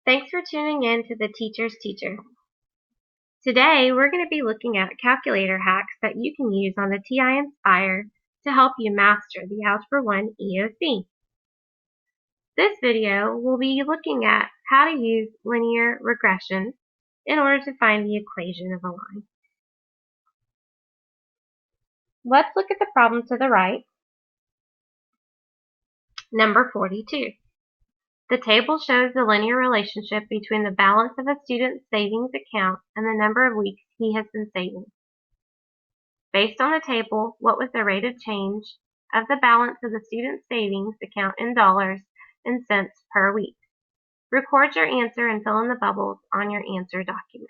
Thanks for tuning in to the Teacher's Teacher. Today, we're going to be looking at calculator hacks that you can use on the TI-Nspire to help you master the Algebra 1 EOC. This video will be looking at how to use linear regression in order to find the equation of a line. Let's look at the problem to the right, number 42. The table shows the linear relationship between the balance of a student's savings account and the number of weeks he has been saving. Based on the table, what was the rate of change of the balance of the student's savings account in dollars and cents per week? Record your answer and fill in the bubbles on your answer document.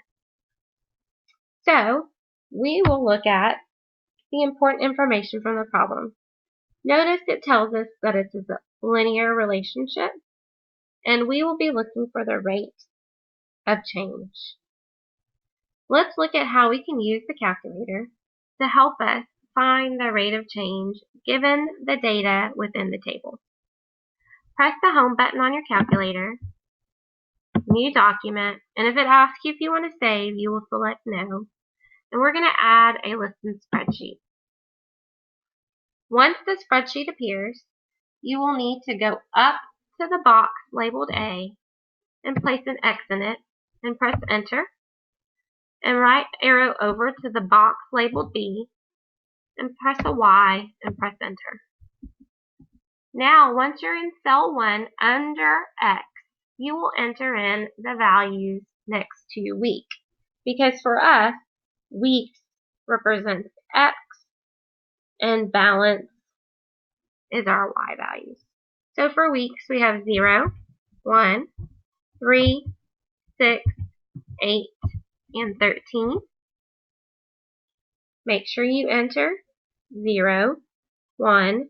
So, we will look at the important information from the problem. Notice it tells us that it's a linear relationship, and we will be looking for the rate of change. Let's look at how we can use the calculator to help us find the rate of change given the data within the table. Press the Home button on your calculator, New Document, and if it asks you if you want to save, you will select No, and we're going to add a listed spreadsheet. Once the spreadsheet appears, you will need to go up to the box labeled A and place an X in it and press Enter, and right arrow over to the box labeled B and press a Y and press Enter. Now, once you're in cell 1 under X, you will enter in the values next to week, because for us, weeks represents X and balance is our Y values. So for weeks, we have 0, 1, 3, 6, 8, and 13. Make sure you enter 0, 1,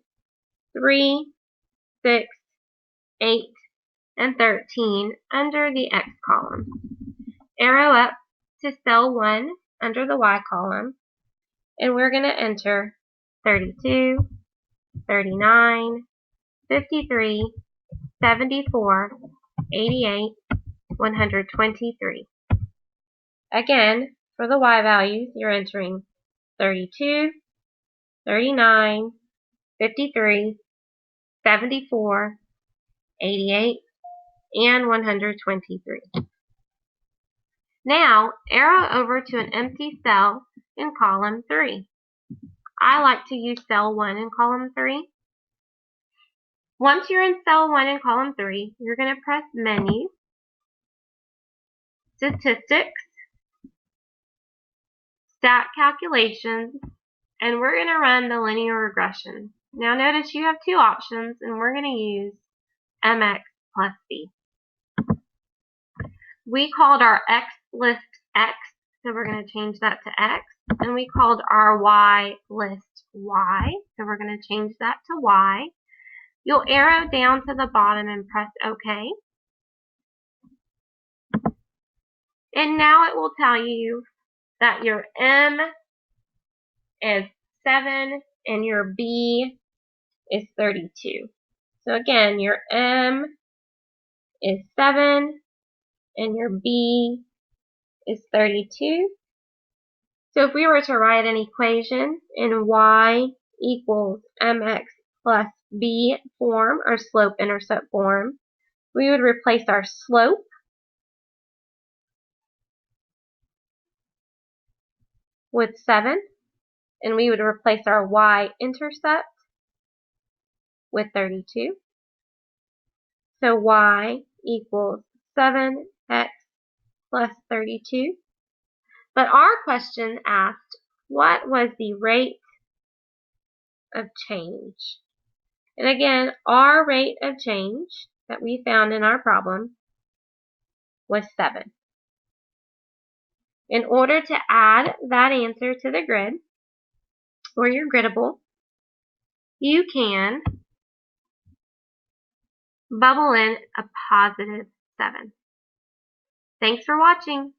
3, 6, 8, and 13 under the X column. Arrow up to cell 1 under the Y column, and we're going to enter 32, 39, 53, 74, 88, 123. Again, for the Y values, you're entering 32, 39, 53, 74, 88, and 123. Now, arrow over to an empty cell in column 3. I like to use cell 1 in column 3. Once you're in cell 1 in column 3, you're going to press Menu, Statistics, Stat Calculations, and we're going to run the linear regression. Now notice you have two options, and we're going to use MX plus B. We called our X list X, so we're going to change that to X, and we called our Y list Y, so we're going to change that to Y. You'll arrow down to the bottom and press OK. And now it will tell you that your M is 7 and your B is 32. So again, your M is 7 and your B is 32. So if we were to write an equation in Y equals MX plus B form, or slope-intercept form, we would replace our slope with 7, and we would replace our y-intercept with 32. So y equals 7x plus 32. But our question asked, what was the rate of change? And again, our rate of change that we found in our problem was 7. In order to add that answer to the grid, or your griddable, you can bubble in a positive 7. Thanks for watching.